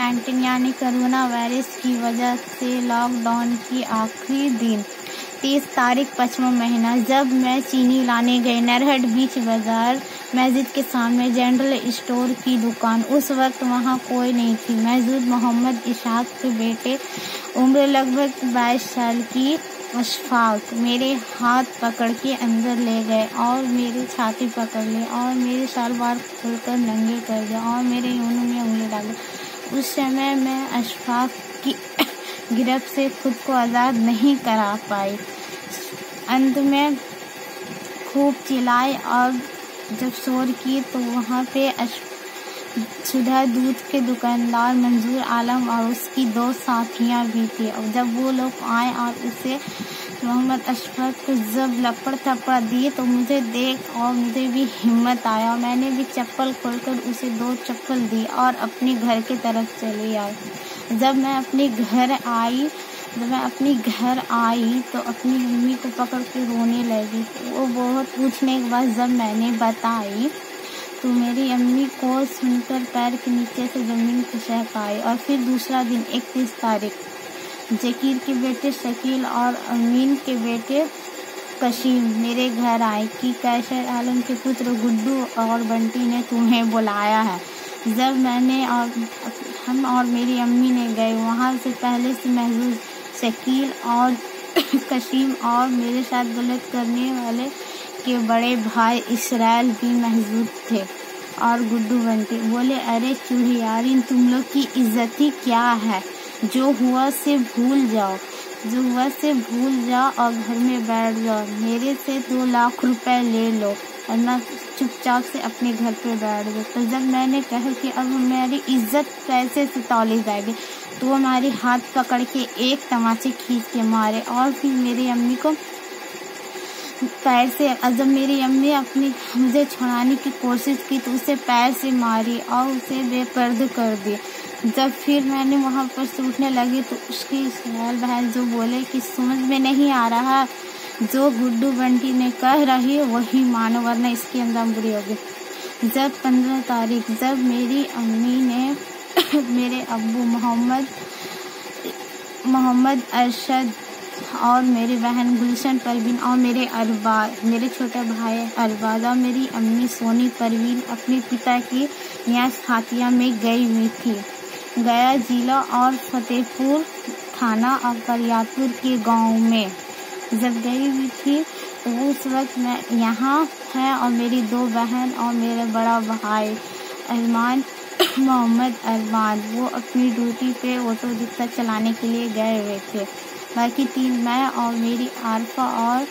कोविड-19 यानी corona virus की वजह से लॉकडाउन की आखिरी दिन 30 तारीख 5वां महीना, जब मैं चीनी लाने गई नरहट बीच बाजार मस्जिद के सामने जनरल स्टोर की दुकान। उस वक्त वहाँ कोई नहीं थी। मौजूद मोहम्मद इशाक के बेटे उम्र लगभग 22 साल की अशफाक मेरे हाथ पकड़ के अंदर ले गए और मेरी छाती पकड़ ली और मेरे सलवार खोलकर नंगे कर दिया और मेरे यूं में उंगली डाल दी। उस समय मैं अशफाक की गिरफ्त से खुद को आज़ाद नहीं करा पाई। अंत में खूब चिल्लाई और जब शोर की तो वहाँ पे सुधा दूध के दुकानदार मंजूर आलम और उसकी 2 साथियाँ भी थी। और जब वो लोग आए और उसे मोहम्मद अशफाक को जब लपड़ थप्पड़ दिए तो मुझे देख और मुझे भी हिम्मत आया और मैंने भी चप्पल खोलकर उसे 2 चप्पल दी और अपने घर की तरफ चली आई। जब मैं अपने घर आई तो अपनी मम्मी को पकड़ के रोने लगी। वो बहुत पूछने के बाद जब मैंने बताई तो मेरी अम्मी को सुनकर पैर के नीचे से ज़मीन खिसक आई। और फिर दूसरा दिन 31 तारीख जकीर के बेटे शकील और अमीन के बेटे कशीम मेरे घर आए कि कैसर आलम के पुत्र गुड्डू और बंटी ने तुम्हें बुलाया है। जब हम और मेरी अम्मी ने गए, वहाँ से पहले से महजूद शकील और कशीम और मेरे साथ गलत करने वाले के बड़े भाई इसराइल भी मौजूद थे। और गुड्डू बंटी बोले, अरे चूहियारिन, तुम लोग की इज्जत ही क्या है? जो हुआ से भूल जाओ और घर में बैठ जाओ। मेरे से 2 लाख रुपए ले लो और ना चुपचाप से अपने घर पे बैठ जाओ। तो जब मैंने कहा कि अब हमारी इज्जत पैसे से तौली जाएगी तो हमारी हाथ पकड़ के एक तमाचे खींच के मारे और फिर मेरी अम्मी को पैर से, जब मेरी अम्मी मुझे छुड़ाने की कोशिश की तो उसे पैर से मारी और उसे बेपर्द कर दी। जब फिर मैंने वहाँ पर से उठने लगी तो उसकी इसराइल बहन जो बोले कि समझ में नहीं आ रहा, जो गुड्डू बंटी ने कह रही है वही मानो वरना इसकी अंजाम बुरी होगी। जब 15 तारीख जब मेरी अम्मी ने मेरे अब्बू मोहम्मद अरशद और मेरी बहन गुलशन परवीन और मेरे छोटे भाई अरबाज़ और मेरी अम्मी सोनी परवीन अपने पिता की यहाँ हाथिया में गई हुई थी। गया जिला और फतेहपुर थाना और करियापुर के गांव में जब गई हुई थी तो उस वक्त मैं यहाँ है और मेरी 2 बहन और मेरे बड़ा भाई अरमान मोहम्मद अरमान वो अपनी ड्यूटी पे ऑटो रिक्शा चलाने के लिए गए हुए थे। बाकी 3 मैं और मेरी आरफा और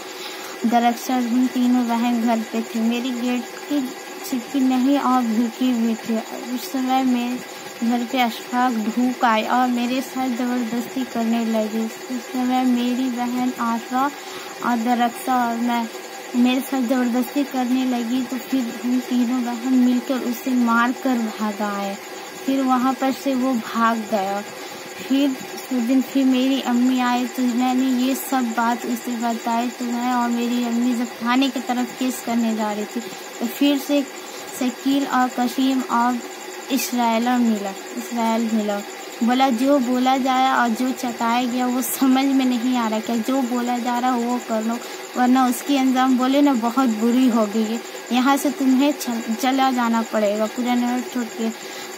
दरख्शा हम तीनों बहन घर पे थी। मेरी गेट की छिपी नहीं और भूखी हुई थी। उस समय मेरे घर पे अशफाक ढूक आई और मेरे साथ ज़बरदस्ती करने लगी। उस समय मेरी बहन आरफा और दरख्शा और मैं मेरे साथ ज़बरदस्ती करने लगी तो फिर हम तीनों बहन मिलकर उसे मार कर भागाए। फिर वहाँ पर से वो भाग गया। फिर उस दिन फिर मेरी अम्मी आई तो मैंने ये सब बात उसे बताई तो मैं और मेरी अम्मी जब थाने की तरफ केस करने जा रही थी तो फिर से शकील और कशीम और इसराइल मिला। बोला जो बोला जाए और जो चटाया गया वो समझ में नहीं आ रहा, क्या जो बोला जा रहा वो कर लो वरना उसकी अंजाम बोले ना बहुत बुरी हो गई है। यहाँ से तुम्हें चला जाना पड़ेगा, पूरा नरक छोड़ के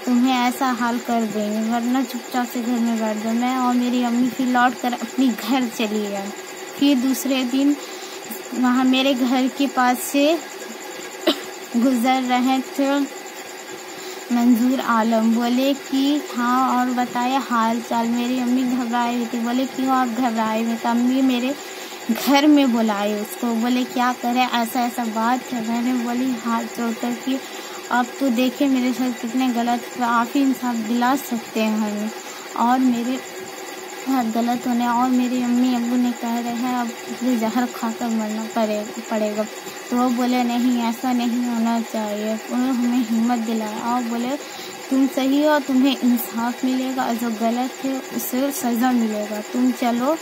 तुम्हें ऐसा हाल कर देंगे वरना चुपचाप से घर में बैठ जाओ। मैं और मेरी अम्मी फिर लौट कर अपनी घर चली गई। फिर दूसरे दिन वहाँ मेरे घर के पास से गुजर रहे थे मंजूर आलम। बोले कि हाँ और बताया हाल चाल। मेरी अम्मी घबराई हुई थी। बोले क्यों आप घबराए हुए? तो अम्मी मेरे घर में बुलाए उसको। बोले क्या करे, ऐसा बात है। मैंने बोली हाथ जोड़कर कि अब तो देखे मेरे साथ कितने गलत, आप ही इंसाफ दिला सकते हैं हमें और मेरे गलत होने। और मेरी अम्मी अब्बू ने कह रहे हैं अब इसलिए जहर खाकर मरना पड़ेगा। तो वो बोले नहीं, ऐसा नहीं होना चाहिए। उन्होंने हमें हिम्मत दिलाया और बोले तुम सही हो, तुम्हें इंसाफ मिलेगा और जो गलत है उसे सज़ा मिलेगा। तुम चलो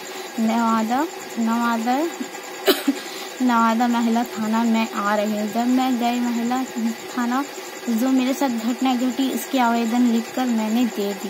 नवादा महिला थाना में आ रही हूँ। जब मैं गई महिला थाना जो मेरे साथ घटना घटी इसकी आवेदन लिखकर मैंने दे दी।